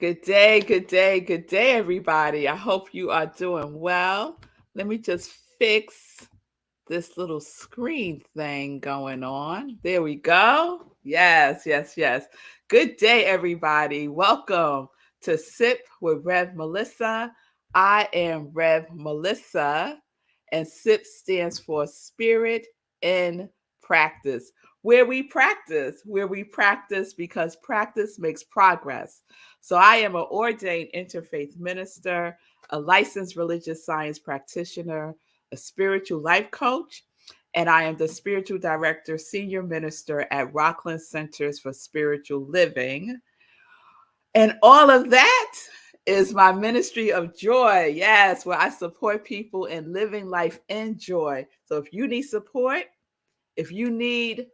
Good day, good day, good day, everybody. I hope you are doing well. Let me just fix this little screen thing going on. There we go. Yes, yes, yes. Good day, everybody. Welcome to Sip with Rev Melissa. I am Rev Melissa, and SIP stands for Spirit in Practice. Where we practice because practice makes progress. So I am an ordained interfaith minister, a licensed religious science practitioner, a spiritual life coach, and I am the spiritual director, senior minister at Rockland Centers for Spiritual Living. And all of that is my ministry of joy. Yes, where I support people in living life in joy. So if you need support, if you need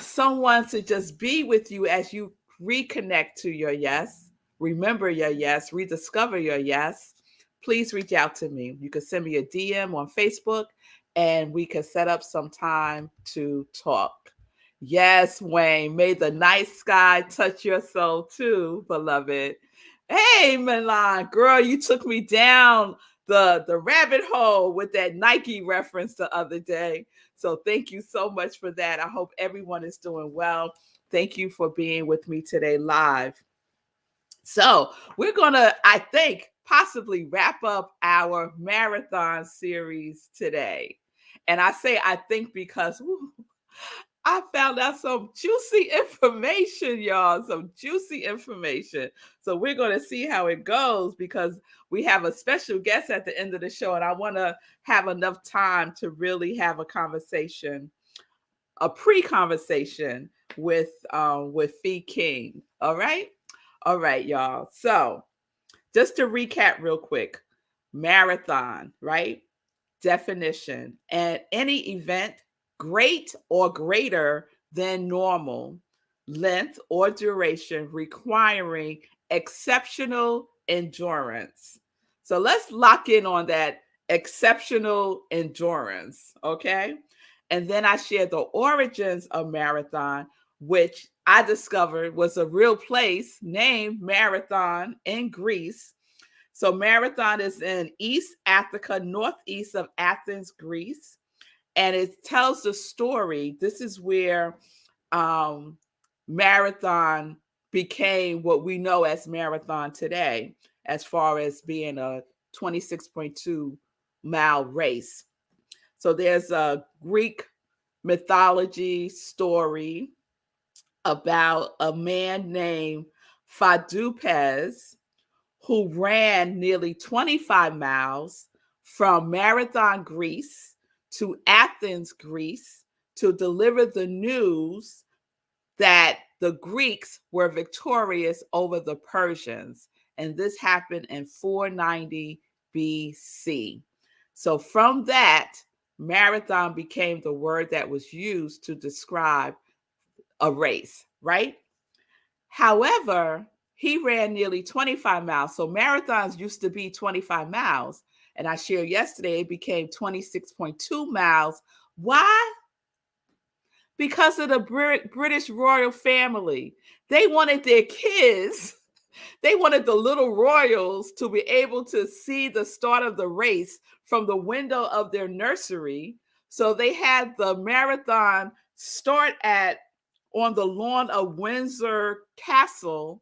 someone to just be with you as you reconnect to your yes, remember your yes, rediscover your yes, please reach out to me. You can send me a DM on Facebook and we can set up some time to talk. Yes, Wayne, may the night sky touch your soul too, beloved. Hey, Milan, girl, you took me down the rabbit hole with that Nike reference the other day. So thank you so much for that. I hope everyone is doing well. Thank you for being with me today live. So we're going to, I think, possibly wrap up our marathon series today. And I say I think because I found out some juicy information, y'all. Some juicy information. So we're going to see how it goes because we have a special guest at the end of the show, and I want to have enough time to really have a conversation, a pre-conversation with Fee King. All right, y'all. So just to recap real quick, marathon, right? Definition: and any event great or greater than normal length or duration requiring exceptional endurance. So let's lock in on that exceptional endurance, okay? And then I shared the origins of marathon, which I discovered was a real place named Marathon in Greece. So Marathon is in East Africa, northeast of Athens, Greece. And it tells the story. This is where Marathon became what we know as Marathon today, as far as being a 26.2-mile race. So there's a Greek mythology story about a man named Phidupes who ran nearly 25 miles from Marathon, Greece to Athens, Greece to deliver the news that the Greeks were victorious over the Persians. And this happened in 490 BC. So from that, marathon became the word that was used to describe a race, right? However, he ran nearly 25 miles. So marathons used to be 25 miles. And I shared yesterday, it became 26.2 miles. Why? Because of the British royal family. They wanted their kids, they wanted the little royals to be able to see the start of the race from the window of their nursery. So they had the marathon start at on the lawn of Windsor Castle,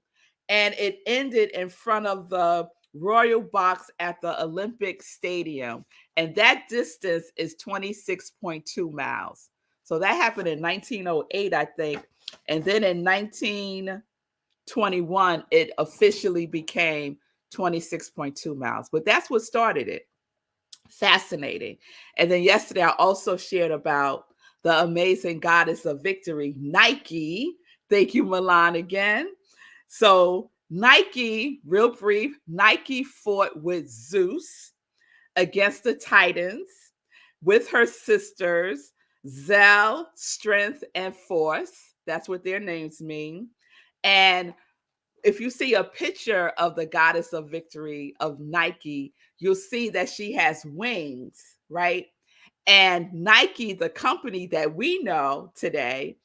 and it ended in front of the royal box at the Olympic Stadium. And that distance is 26.2 miles. So that happened in 1908, I think. And then in 1921, it officially became 26.2 miles. But that's what started it. Fascinating. And then yesterday, I also shared about the amazing goddess of victory, Nike. Thank you, Milan, again. So, Nike, real brief, Nike fought with Zeus against the Titans with her sisters, Zell, strength, and force. That's what their names mean. And if you see a picture of the goddess of victory of Nike, you'll see that she has wings, right? And Nike, the company that we know today,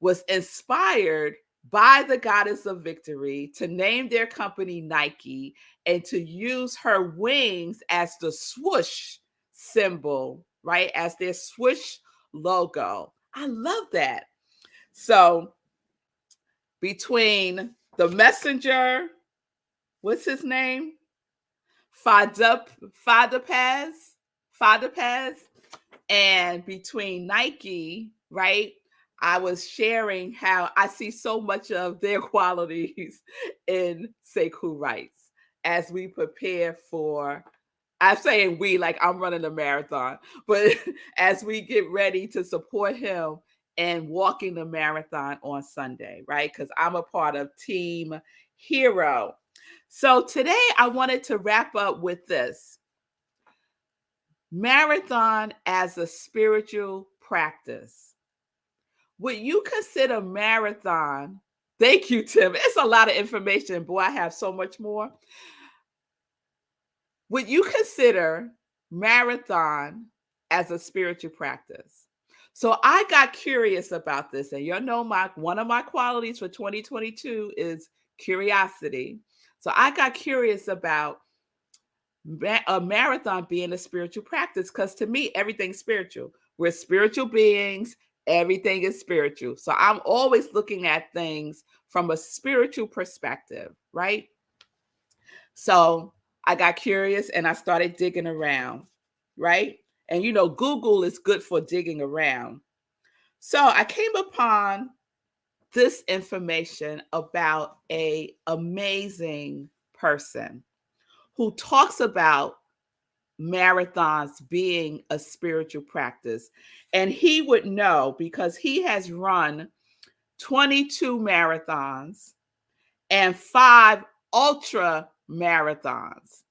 was inspired by the goddess of victory to name their company Nike and to use her wings as the swoosh symbol, right? As their swoosh logo. I love that. So between the messenger, what's his name? Fadapaz, Fadapaz, and between Nike, right? I was sharing how I see so much of their qualities in Sekou Rights as we prepare for, I'm saying we, like I'm running a marathon, but as we get ready to support him and walking the marathon on Sunday, right? Because I'm a part of Team Hero. So today I wanted to wrap up with this marathon as a spiritual practice. Would you consider marathon? Thank you, Tim. It's a lot of information. Boy, I have so much more. Would you consider marathon as a spiritual practice? So I got curious about this, and you know one of my qualities for 2022 is curiosity. So I got curious about a marathon being a spiritual practice because to me everything's spiritual. We're spiritual beings. Everything is spiritual. So I'm always looking at things from a spiritual perspective, right? So I got curious and I started digging around, right? And you know, Google is good for digging around. So I came upon this information about a amazing person who talks about marathons being a spiritual practice. And he would know because he has run 22 marathons and 5 ultra marathons.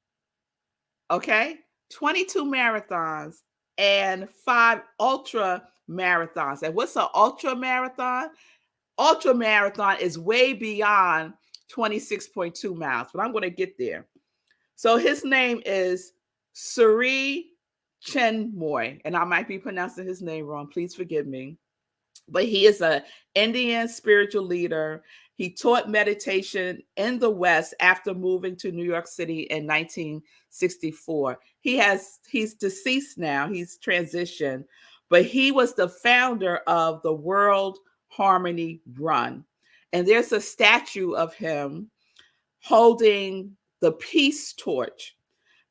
Okay? 22 marathons and 5 ultra marathons. And what's an ultra marathon? Ultra marathon is way beyond 26.2 miles, but I'm going to get there. So his name is Suri Chenmoy, and I might be pronouncing his name wrong. Please forgive me. But he is an Indian spiritual leader. He taught meditation in the West after moving to New York City in 1964. He's deceased now. He's transitioned, but he was the founder of the World Harmony Run. And there's a statue of him holding the peace torch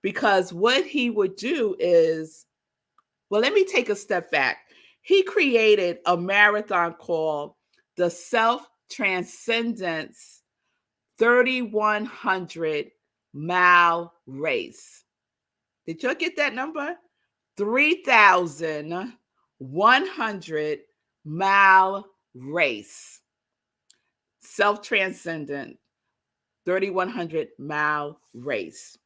because what he would do is, well, let me take a step back. He created a marathon called the Self Transcendence 3,100-mile race. Did you get that number? 3,100-mile race. Self Transcendent 3,100-mile race.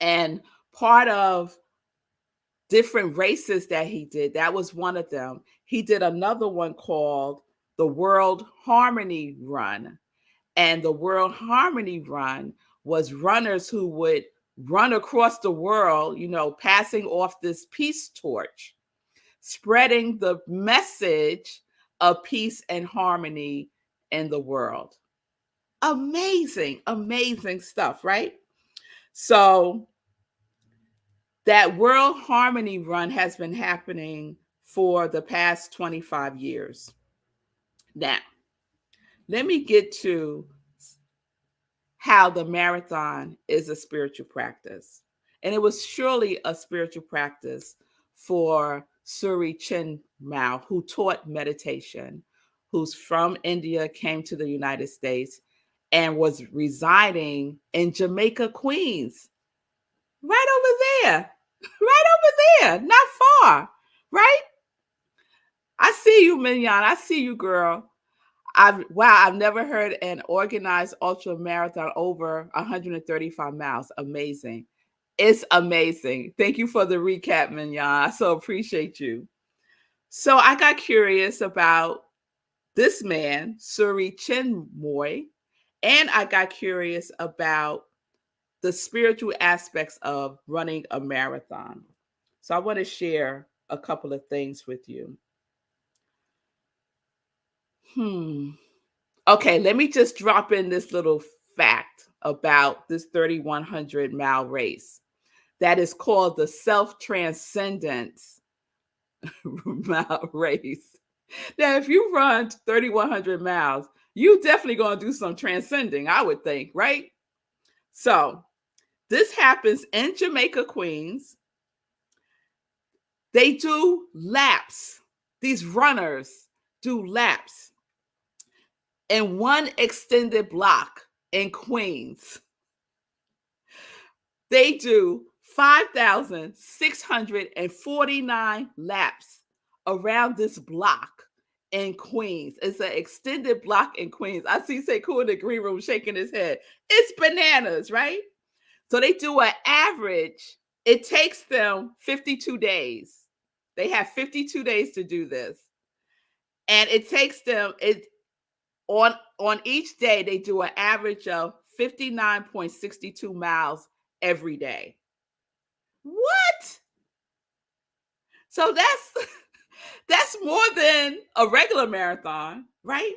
And part of different races that he did, that was one of them. He did another one called the World Harmony Run. And the World Harmony Run was runners who would run across the world, you know, passing off this peace torch, spreading the message of peace and harmony in the world. Amazing, amazing stuff, right? So that World Harmony Run has been happening for the past 25 years. Now, let me get to how the marathon is a spiritual practice. And it was surely a spiritual practice for Suri Chinmao, who taught meditation, who's from India, came to the United States, and was residing in Jamaica, Queens, right over there, right over there, not far, right? I see you, Mignon. I see you, girl. I've never heard an organized ultra marathon over 135 miles. Amazing. It's amazing. Thank you for the recap, Mignon. I so appreciate you. So I got curious about this man, Suri Chinmoy, and I got curious about the spiritual aspects of running a marathon. So I want to share a couple of things with you. Okay, let me just drop in this little fact about this 3,100-mile race that is called the self-transcendence mile race. Now, if you run 3,100 miles, you definitely going to do some transcending, I would think, right? So this happens in Jamaica, Queens. They do laps. These runners do laps in one extended block in Queens. They do 5,649 laps around this block in Queens. It's an extended block in Queens. I see Sekou in the green room shaking his head. It's bananas, right? So they do an average. It takes them 52 days. They have 52 days to do this. And it takes them on each day they do an average of 59.62 miles every day. What? So that's more than a regular marathon, right?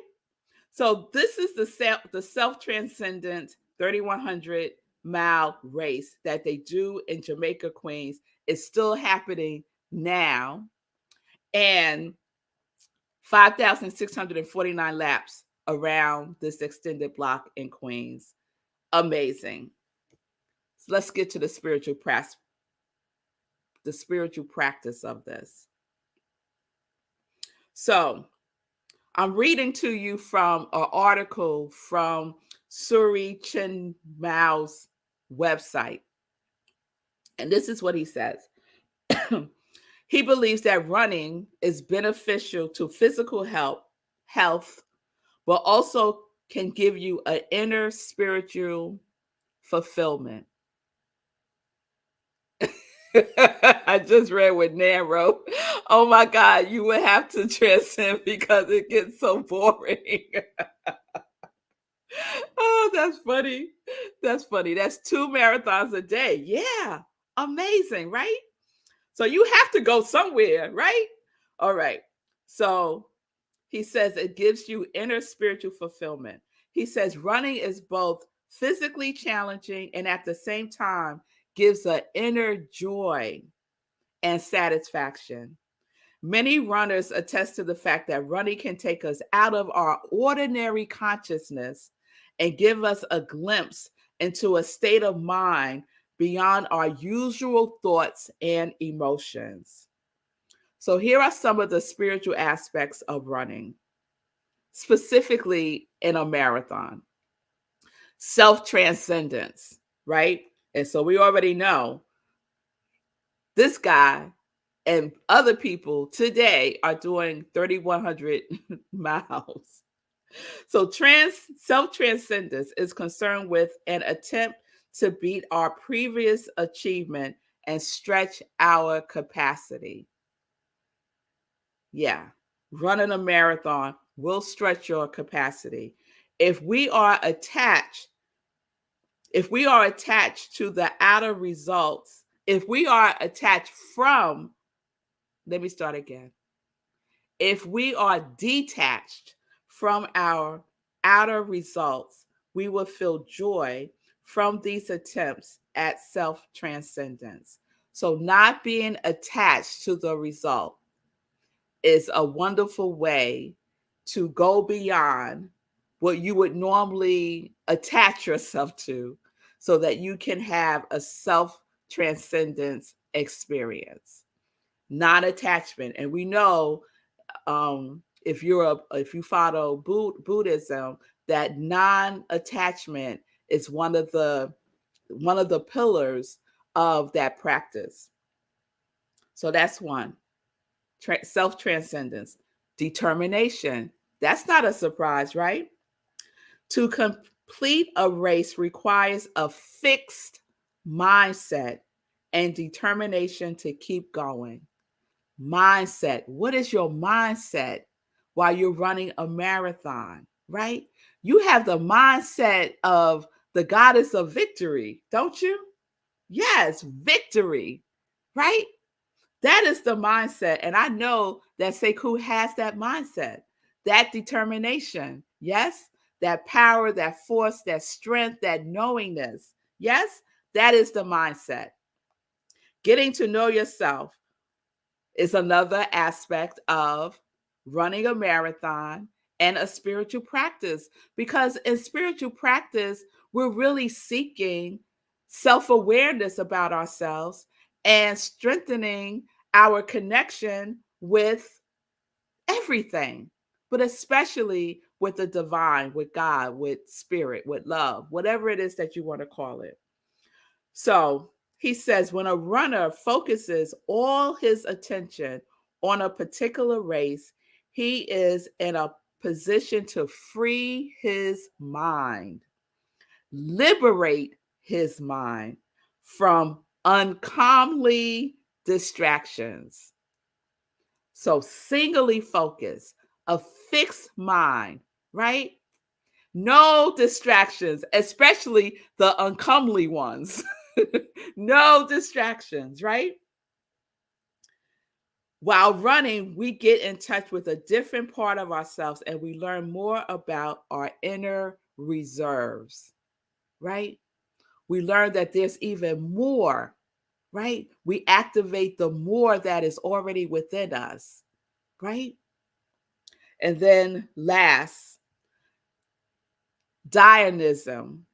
So this is the self-transcendent 3,100-mile race that they do in Jamaica, Queens. It's still happening now. And 5,649 laps around this extended block in Queens. Amazing. So let's get to the spiritual practice of this. So I'm reading to you from an article from Suri Chin Mao's website. And this is what he says. He believes that running is beneficial to physical health, but also can give you an inner spiritual fulfillment. I just read what Nan wrote. Oh my God, you would have to transcend because it gets so boring. Oh, that's funny. That's funny. That's 2 marathons a day. Yeah, amazing, right? So you have to go somewhere, right? All right. So he says it gives you inner spiritual fulfillment. He says running is both physically challenging and at the same time gives an inner joy and satisfaction. Many runners attest to the fact that running can take us out of our ordinary consciousness and give us a glimpse into a state of mind beyond our usual thoughts and emotions. So here are some of the spiritual aspects of running, specifically in a marathon. Self-transcendence, right? And so we already know this guy and other people today are doing 3,100 miles. So self-transcendence is concerned with an attempt to beat our previous achievement and stretch our capacity. Yeah, running a marathon will stretch your capacity. If we are attached to the outer results, if we are attached from, let me start again. If we are detached from our outer results, we will feel joy from these attempts at self-transcendence. So not being attached to the result is a wonderful way to go beyond what you would normally attach yourself to so that you can have a self-transcendence experience. Non-attachment. And we know if you follow Buddhism, that non-attachment is one of the pillars of that practice. So that's one. Self-transcendence. Determination. That's not a surprise, right? To complete a race requires a fixed mindset and determination to keep going. Mindset. What is your mindset while you're running a marathon, right? You have the mindset of the goddess of victory, don't you? Yes, victory, right? That is the mindset. And I know that Sekou has that mindset, that determination. Yes. that power, that force, that strength, that knowingness. Yes, that is the mindset. Getting to know yourself is another aspect of running a marathon and a spiritual practice. Because in spiritual practice, we're really seeking self awareness about ourselves and strengthening our connection with everything, but especially with the divine, with God, with spirit, with love, whatever it is that you want to call it. So he says when a runner focuses all his attention on a particular race, he is in a position to free his mind, liberate his mind from uncomely distractions. So, singly focus, a fixed mind, right? No distractions, especially the uncomely ones. No distractions, right? While running, we get in touch with a different part of ourselves and we learn more about our inner reserves, right? We learn that there's even more, right? We activate the more that is already within us, right? And then last, Dionism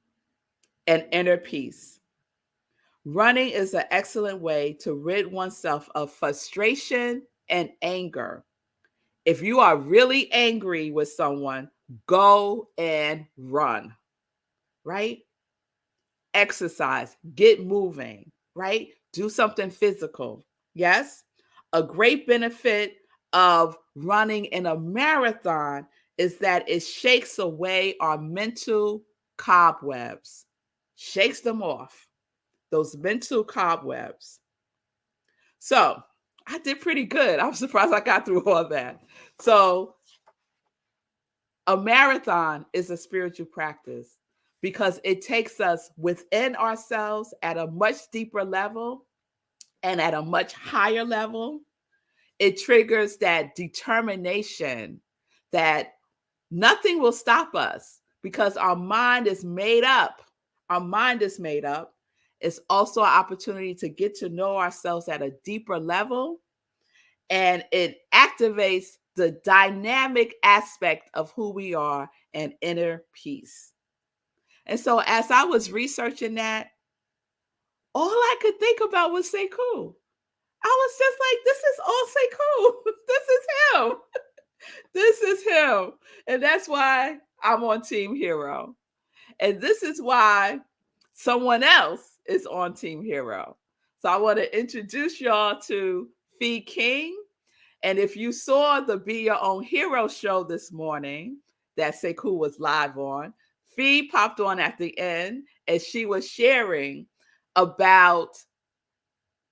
and inner peace. Running is an excellent way to rid oneself of frustration and anger. If you are really angry with someone, go and run, right? Exercise, get moving, right? Do something physical. Yes? A great benefit of running in a marathon is that it shakes away our mental cobwebs, shakes them off, those mental cobwebs. So I did pretty good. I'm surprised I got through all that. So a marathon is a spiritual practice because it takes us within ourselves at a much deeper level and at a much higher level. It triggers that determination that nothing will stop us because our mind is made up. Our mind is made up. It's also an opportunity to get to know ourselves at a deeper level, and it activates the dynamic aspect of who we are and inner peace. And so as I was researching that, all I could think about was Sekou. I was just like, this is all Sekou. This is him. This is him. And that's why I'm on Team Hero. And this is why someone else is on Team Hero. So I want to introduce y'all to Fee King. And if you saw the Be Your Own Hero show this morning that Sekou was live on, Fee popped on at the end and she was sharing about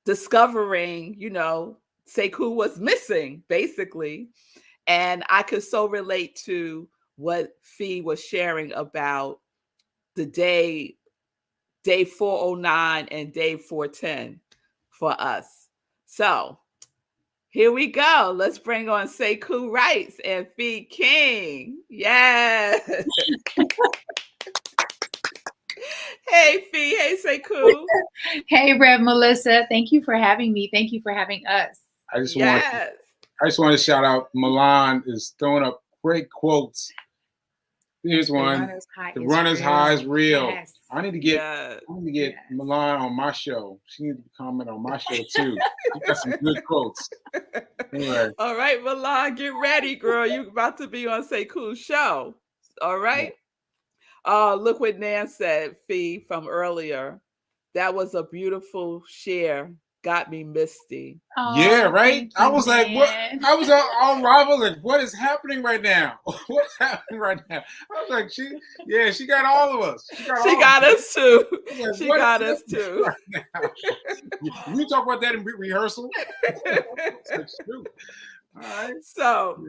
discovering, Sekou was missing, basically. And I could so relate to what Fee was sharing about the day 409 and day 410 for us. So here we go. Let's bring on Sekou Wrights and Fee King. Yes. Hey, Fee. Hey, Sekou. Hey, Rev Melissa. Thank you for having me. Thank you for having us. I just want to shout out Milan is throwing up great quotes. Here's one. The runner's high is real. Yes. I need to get Milan on my show. She needs to comment on my show too. She got some good quotes. Anyway. All right, Milan, get ready, girl. You're about to be on Sekou's show. All right. Oh, look what Nan said, Fee, from earlier. That was a beautiful share. Got me misty. Oh, yeah, right. I was like, what? I was all rival. Like, what is happening right now? What's happening right now? I was like, she got all of us. She got us too. Like, she got us too. Right we talk about that in rehearsal. All right. So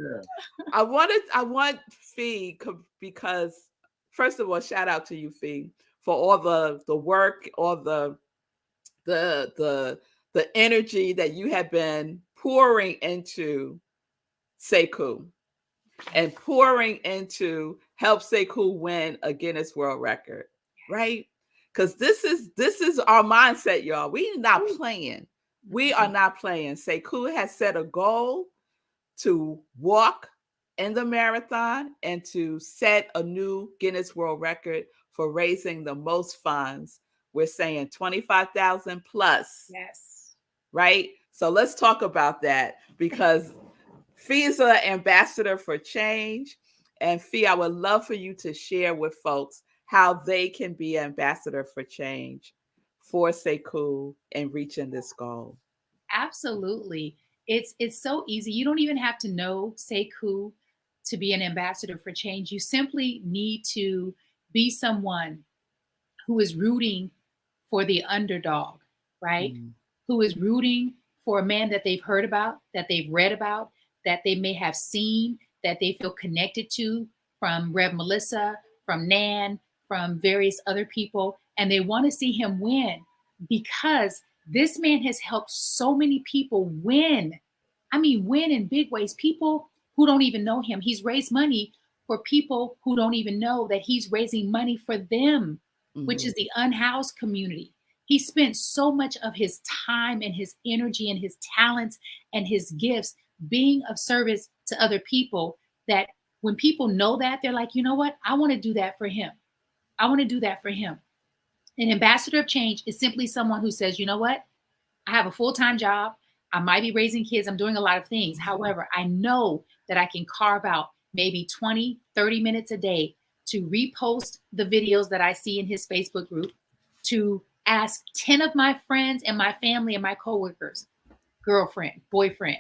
I want Fee because first of all, shout out to you, Fee, for all the work, all the energy that you have been pouring into Sekou. and pouring into help Sekou win a Guinness World Record, right? Because this is our mindset, y'all. We not playing. We are not playing. Sekou has set a goal to walk in the marathon and to set a new Guinness World Record for raising the most funds. We're saying 25,000 plus. Yes. Right? So let's talk about that, because Fee is an ambassador for change. And Fee, I would love for you to share with folks how they can be ambassador for change for Sekou in reaching this goal. Absolutely. It's so easy. You don't even have to know Sekou to be an ambassador for change. You simply need to be someone who is rooting for the underdog, right? Who is rooting for a man that they've heard about, that they've read about, that they may have seen, that they feel connected to from Rev Melissa, from Nan, from various other people. And they want to see him win because this man has helped so many people win. I mean, win in big ways. People who don't even know him. He's raised money for people who don't even know that he's raising money for them, which is the unhoused community. He spent so much of his time and his energy and his talents and his gifts being of service to other people, that when people know that, they're like, you know what? I want to do that for him. I want to do that for him. An ambassador of change is simply someone who says, you know what? I have a full-time job. I might be raising kids. I'm doing a lot of things. However, I know that I can carve out maybe 20, 30 minutes a day to repost the videos that I see in his Facebook group, to ask 10 of my friends and my family and my coworkers, girlfriend, boyfriend,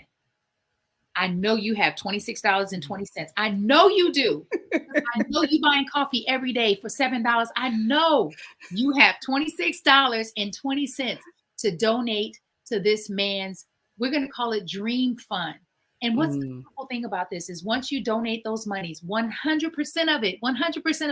I know you have $26.20. I know you do. I know you buying coffee every day for $7. I know you have $26.20 to donate to this man's, we're going to call it Dream Fund. And what's the beautiful thing about this is once you donate those monies, 100% of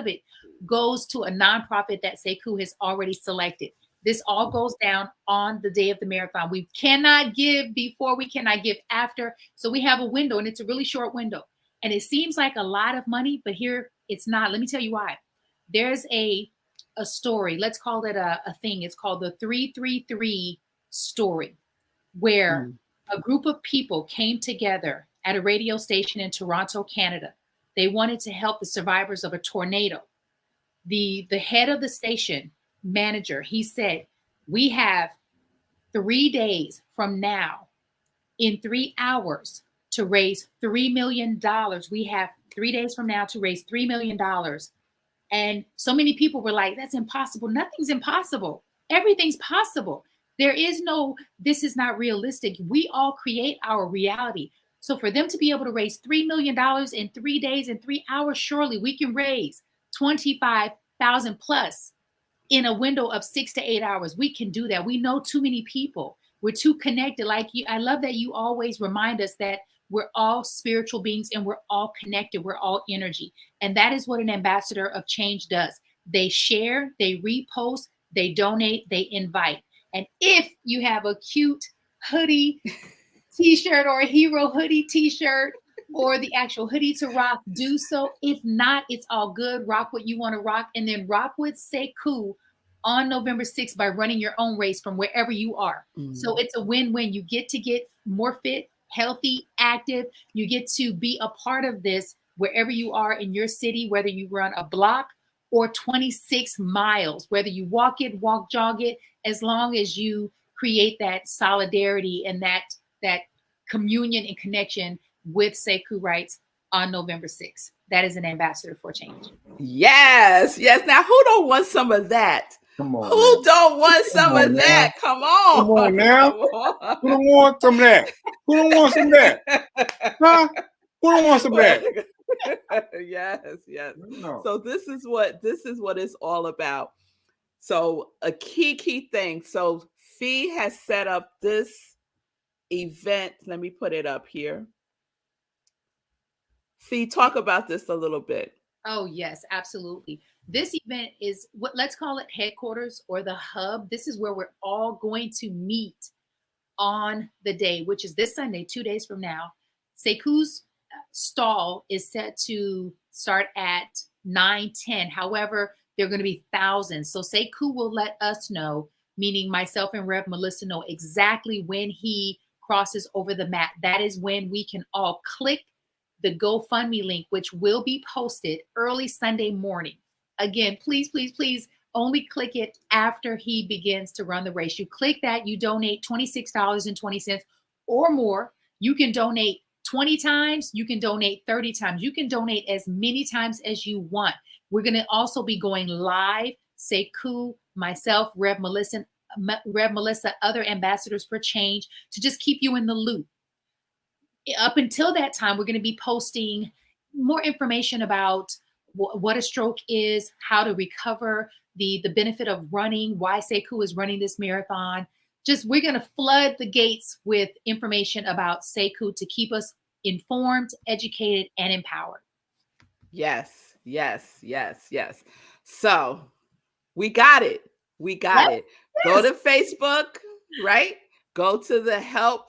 it goes to a nonprofit that Sekou has already selected. This all goes down on the day of the marathon. We cannot give before, we cannot give after. So we have a window, and it's a really short window. And it seems like a lot of money, but here it's not. Let me tell you why. There's a story, let's call it a thing. It's called the 333 story, where a group of people came together at a radio station in Toronto, Canada. They wanted to help the survivors of a tornado. The head of the station manager, he said, we have 3 days from now, in 3 hours, to raise $3 million. We have 3 days from now to raise $3 million. And so many people were like, that's impossible. Nothing's impossible. Everything's possible. There is no, this is not realistic. We all create our reality. So for them to be able to raise $3 million in 3 days and 3 hours, surely we can raise 25,000 plus in a window of 6 to 8 hours. We can do that. We know too many people. We're too connected. Like you, I love that you always remind us that we're all spiritual beings and we're all connected. We're all energy. And that is what an ambassador of change does. They share, they repost, they donate, they invite. And if you have a cute hoodie, t-shirt, or a hero hoodie t-shirt, or the actual hoodie to rock, do so. If not, it's all good. Rock what you want to rock, and then rock with Sekou on November 6th by running your own race from wherever you are. So it's a win-win. You get to get more fit, healthy, active. You get to be a part of this wherever you are in your city, whether you run a block or 26 miles, whether you walk it, walk, jog it, as long as you create that solidarity and that communion and connection with Sekou Wrights on November 6th. That is an ambassador for change. Yes, yes. Now, who don't want some of that? Come on. Who man. don't want some of that? Come on. Come on now. Who don't want some of that? Who don't want some of that? Huh? Who don't want some of that? Yes, yes. No. So this is what it's all about. So a key thing. So Fee has set up this event. Let me put it up here. Fee, talk about this a little bit. Oh, yes, absolutely. This event is what, let's call it headquarters or the hub. This is where we're all going to meet on the day, which is this Sunday, 2 days from now. Sekou's stall is set to start at 9:10. However, there are going to be thousands. So Sekou will let us know, meaning myself and Rev Melissa know exactly when he crosses over the mat. That is when we can all click the GoFundMe link, which will be posted early Sunday morning. Again, please, please, please only click it after he begins to run the race. You click that, you donate $26.20 or more. You can donate 20 times, you can donate 30 times, you can donate as many times as you want. We're going to also be going live. Sekou, myself, Rev Melissa, other ambassadors for change, to just keep you in the loop. Up until that time, we're going to be posting more information about what a stroke is, how to recover, the benefit of running, why Sekou is running this marathon. Just, we're going to flood the gates with information about Sekou to keep us informed, educated, and empowered. Yes, yes, yes, yes. So we got it. We got it. Go to Facebook, right? Go to the Help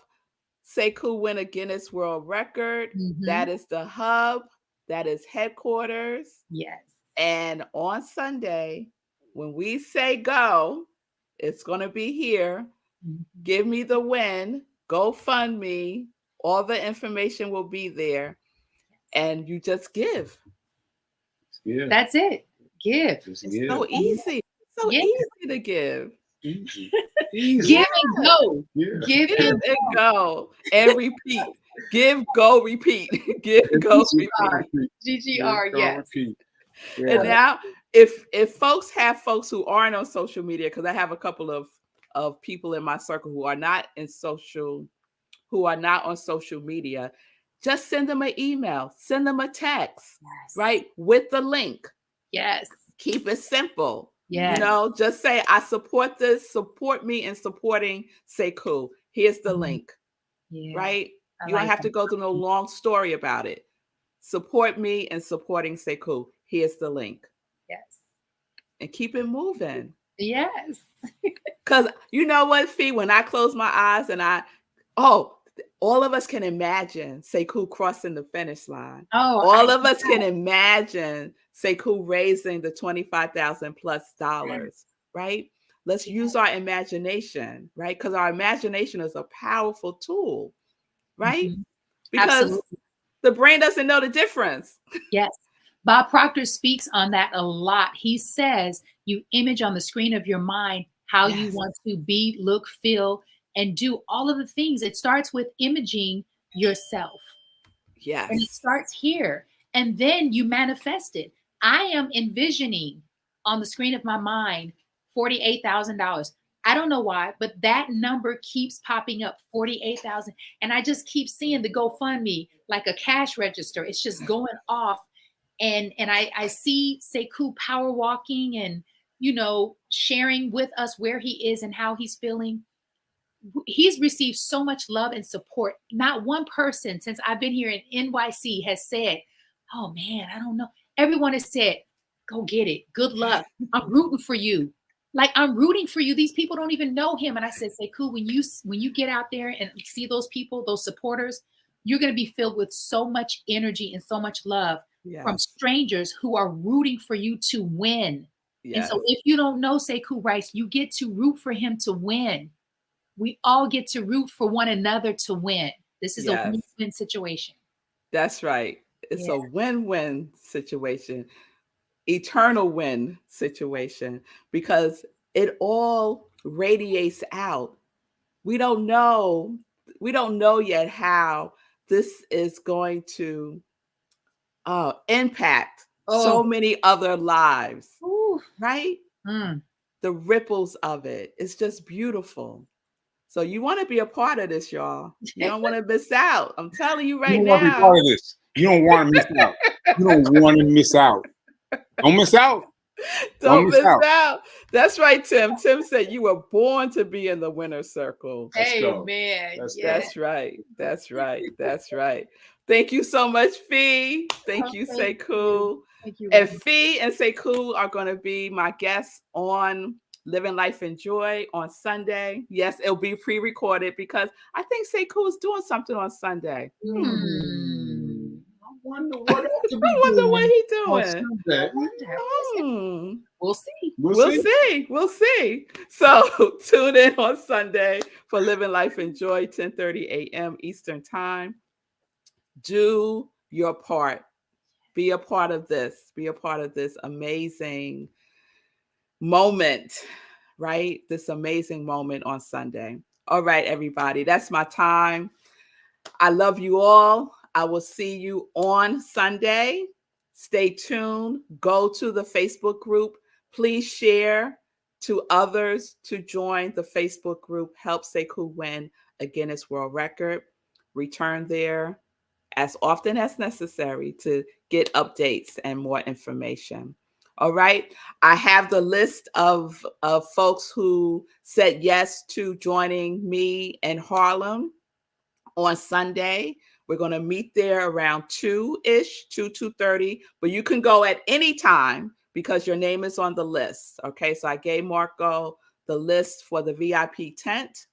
Sekou Win a Guinness World Record. That is the hub. That is headquarters. Yes. And on Sunday, when we say go, it's going to be here. Give me the win. GoFundMe. All the information will be there. And you just give. Yeah. That's it. Give. It's so easy. It's so easy to give. Easy. Give and go. Yeah. Give and go. And repeat. Give, go, repeat. Give, go, repeat. GGR, yes. Repeat. Yeah. And now, if folks who aren't on social media, because I have a couple of people in my circle who are not on social media, just send them an email, send them a text, right? With the link. Yes. Keep it simple. Yes. You know, just say, I support this, support me in supporting Sekou. Here's the link. Yeah. Right? You don't have to go through no long story about it. Support me in supporting Sekou. Here's the link. Yes. And keep it moving. Yes. Because you know what, Fee, when I close my eyes and all of us can imagine Sekou crossing the finish line. All of us can imagine Sekou raising the $25,000+ right? Let's use our imagination, right? Because our imagination is a powerful tool, right? Because the brain doesn't know the difference. Yes. Bob Proctor speaks on that a lot. He says you image on the screen of your mind how you want to be, look, feel, and do all of the things. It starts with imaging yourself. Yes. And it starts here. And then you manifest it. I am envisioning on the screen of my mind $48,000. I don't know why, but that number keeps popping up, 48,000. And I just keep seeing the GoFundMe like a cash register. It's just going off. And I see Sekou power walking and, you know, sharing with us where he is and how he's feeling. He's received so much love and support. Not one person since I've been here in NYC has said, oh man, I don't know. Everyone has said, go get it. Good luck. I'm rooting for you. Like, I'm rooting for you. These people don't even know him. And I said, Sekou, when you get out there and see those people, those supporters, you're going to be filled with so much energy and so much love from strangers who are rooting for you to win. And so if you don't know Sekou Rice, you get to root for him to win. We all get to root for one another to win. This is a win-win situation. That's right. It's a win-win situation. Eternal win situation, because it all radiates out. We don't know yet how this is going to impact so many other lives. Ooh. Right? The ripples of it. It's just beautiful. So you want to be a part of this, y'all. You don't want to miss out. I'm telling you right now. You don't want to be part of this. You don't want to miss out. You don't want to miss out. Don't miss out. Don't miss out. That's right, Tim. Tim said you were born to be in the winner's circle. Amen. That's right. That's right. That's right. Thank you so much, Fee. Thank you, Sekou. Thank you. And Fee and Sekou are going to be my guests on Living Life in Joy on Sunday. Yes, it'll be pre-recorded because I think Sekou is doing something on Sunday. wonder what he's doing. We'll see. We'll see. So tune in on Sunday for Living Life in Joy, 10:30 a.m. Eastern Time. Do your part. Be a part of this. Be a part of this amazing moment, right? This amazing moment on Sunday. All right, everybody. That's my time. I love you all. I will see you on Sunday. Stay tuned. Go to the Facebook group. Please share to others to join the Facebook group. Help Sekou win a Guinness World Record. Return there as often as necessary to get updates and more information. All right. I have the list of folks who said yes to joining me in Harlem on Sunday. We're going to meet there around 2-ish, 2:30, but you can go at any time because your name is on the list. Okay. So I gave Marco the list for the VIP tent.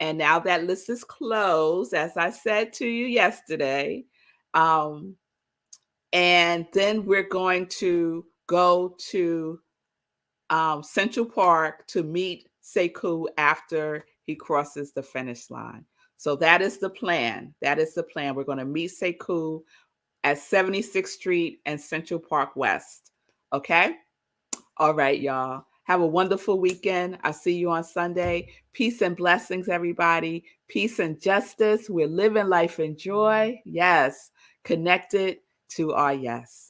And now that list is closed, as I said to you yesterday. And then we're going to go to Central Park to meet Sekou after he crosses the finish line. So that is the plan. That is the plan. We're going to meet Sekou at 76th Street and Central Park West. Okay? All right, y'all. Have a wonderful weekend. I'll see you on Sunday. Peace and blessings, everybody. Peace and justice. We're living life in joy. Yes. Connected to our yes.